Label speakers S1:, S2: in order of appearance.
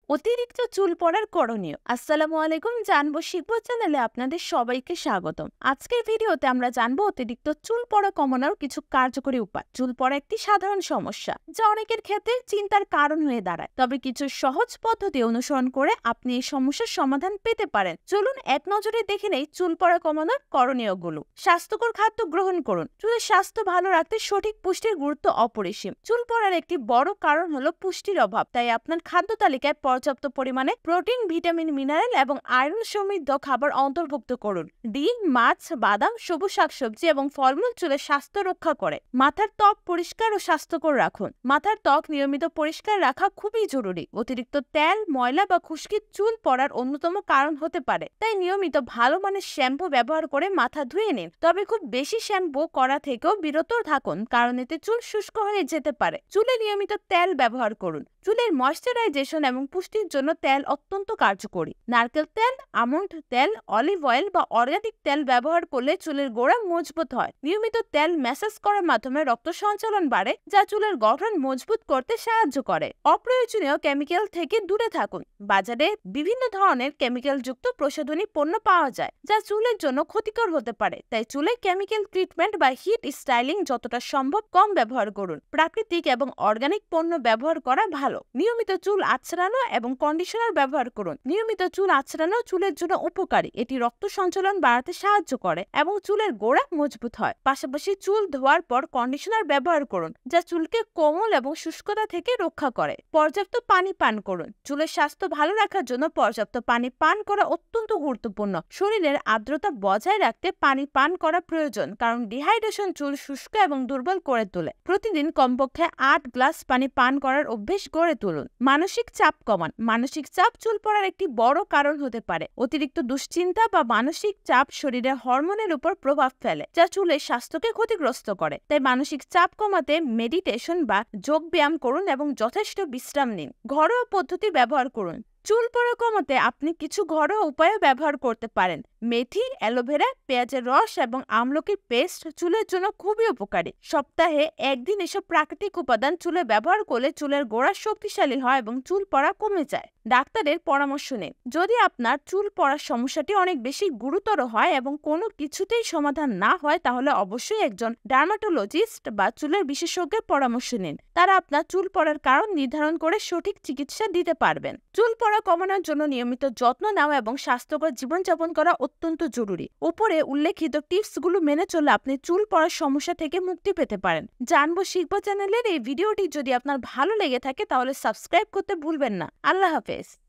S1: অতিরিক্ত চুল পড়ার করণীয়। আসসালামু আলাইকুম, জানবো শিখবো চ্যানেলে আপনাদের সবাইকে স্বাগতম। আজকের ভিডিওতে আমরা জানবো অতিরিক্ত চুল পড়া কমানোর কিছু কার্যকরী উপায়। চুল পড়া একটি সাধারণ সমস্যা যা অনেকের ক্ষেত্রে চিন্তার কারণ হয়ে দাঁড়ায়, তবে কিছু সহজ পদ্ধতি অনুসরণ করে আপনি এই সমস্যার সমাধান পেতে পারেন। চলুন এক নজরে দেখে নেই চুল পড়া কমানোর করণীয়গুলো। স্বাস্থ্যকর খাদ্য গ্রহণ করুন। চুলের স্বাস্থ্য ভালো রাখতে সঠিক পুষ্টির গুরুত্ব অপরিসীম। চুল পড়ার একটি বড় কারণ হলো পুষ্টির অভাব, তাই আপনার খাদ্য তালিকায় পর্যাপ্ত পরিমাণে প্রোটিন, ভিটামিন, মিনারেল এবং আয়রন সমৃদ্ধ খাবার অন্তর্ভুক্ত করুন। ডিম, মাছ, বাদাম, সবুজ শাকসবজি এবং ফলমূল চুলের স্বাস্থ্য রক্ষা করে। মাথার ত্বক পরিষ্কার ও স্বাস্থ্যকর রাখুন। মাথার ত্বক নিয়মিত পরিষ্কার রাখা খুবই জরুরি। অতিরিক্ত তেল, ময়লা বা খুশকি চুল পড়ার অন্যতম কারণ হতে পারে, তাই নিয়মিত ভালো মানের শ্যাম্পু ব্যবহার করে মাথা ধুয়ে নিন। তবে খুব বেশি শ্যাম্পু করা থেকেও বিরত থাকুন, কারণ এতে চুল শুষ্ক হয়ে যেতে পারে। চুলে নিয়মিত তেল ব্যবহার করুন। চুলের ময়শ্চারাইজেশন এবং পুষ্টির জন্য তেল অত্যন্ত কার্যকরী। নারকেল তেল, আমন্ড তেল, অলিভ অয়েল বা অর্গানিক তেল ব্যবহার করলে চুলের গোড়া মজবুত হয়। নিয়মিত তেল ম্যাসাজ করার মাধ্যমে রক্ত সঞ্চালন বাড়ে, যা চুলের গঠন মজবুত করতে সাহায্য করে। অপ্রয়োজনীয় কেমিক্যাল থেকে দূরে থাকুন। বাজারে বিভিন্ন ধরনের কেমিক্যাল যুক্ত প্রসাধনী পণ্য পাওয়া যায়, যা চুলের জন্য ক্ষতিকর হতে পারে, তাই চুলে কেমিক্যাল ট্রিটমেন্ট বা হিট স্টাইলিং যতটা সম্ভব কম ব্যবহার করুন। প্রাকৃতিক এবং অর্গানিক পণ্য ব্যবহার করা ভালো। নিয়মিত চুল আঁচড়ানো এবং কন্ডিশনার ব্যবহার করুন। নিয়মিত চুল আঁচড়ানো চুলের জন্য উপকারী। এটি রক্ত সঞ্চালন বাড়াতে সাহায্য করে এবং চুলের গোড়া মজবুত হয়। পাশাপাশি চুল ধোয়ার পর কন্ডিশনার ব্যবহার করুন, যা চুলকে কোমল এবং শুষ্কতা থেকে রক্ষা করে। পর্যাপ্ত পানি পান করুন। চুলের স্বাস্থ্য ভালো রাখার জন্য পর্যাপ্ত পানি পান করা অত্যন্ত গুরুত্বপূর্ণ। শরীরের আর্দ্রতা বজায় রাখতে পানি পান করা প্রয়োজন, কারণ ডিহাইড্রেশন চুল শুষ্ক এবং দুর্বল করে তোলে। প্রতিদিন কমপক্ষে 8 গ্লাস পানি পান করার অভ্যেস গড়ে তুলুন। মানসিক চাপ কমান। মানসিক চাপ চুল পড়ার একটি বড় কারণ হতে পারে। অতিরিক্ত দুশ্চিন্তা বা মানসিক চাপ শরীরের হরমোনের উপর প্রভাব ফেলে, যা চুলের স্বাস্থ্যকে ক্ষতিগ্রস্ত করে। তাই মানসিক চাপ কমাতে মেডিটেশন বা যোগ ব্যায়াম করুন এবং যথেষ্ট বিশ্রাম নিন। ঘরোয়া পদ্ধতি ব্যবহার করুন। চুল পড়া কমাতে আপনি কিছু ঘরোয়া উপায়ও ব্যবহার করতে পারেন। মেথি, অ্যালোভেরা, পেঁয়াজের রস এবং আমলকির পেস্ট চুলের জন্য খুবই উপকারী। সপ্তাহে একদিন এসব প্রাকৃতিক উপাদান চুলে ব্যবহার করলে চুলের গোড়া শক্তিশালী হয় এবং চুল পড়া কমে যায়। ডাক্তারের পরামর্শ নিন। যদি আপনার চুল পড়ার সমস্যাটি অনেক বেশি গুরুতর হয় এবং কোনো কিছুতেই সমাধান না হয়, তাহলে অবশ্যই একজন ডার্মাটোলজিস্ট বা চুলের বিশেষজ্ঞের পরামর্শ নিন। তারা আপনার চুল পড়ার কারণ নির্ধারণ করে সঠিক চিকিৎসা দিতে পারবেন। চুল পড়া কমানোর জন্য নিয়মিত যত্ন নেওয়া এবং স্বাস্থ্যকর জীবনযাপন করা অত্যন্ত জরুরি। উপরে উল্লেখিত টিপসগুলো মেনে চললে আপনি চুল পড়ার সমস্যা থেকে মুক্তি পেতে পারেন। জানবো শিখবো চ্যানেলের এই ভিডিওটি যদি আপনার ভালো লেগে থাকে, তাহলে সাবস্ক্রাইব করতে ভুলবেন না। আল্লাহ হাফেজ।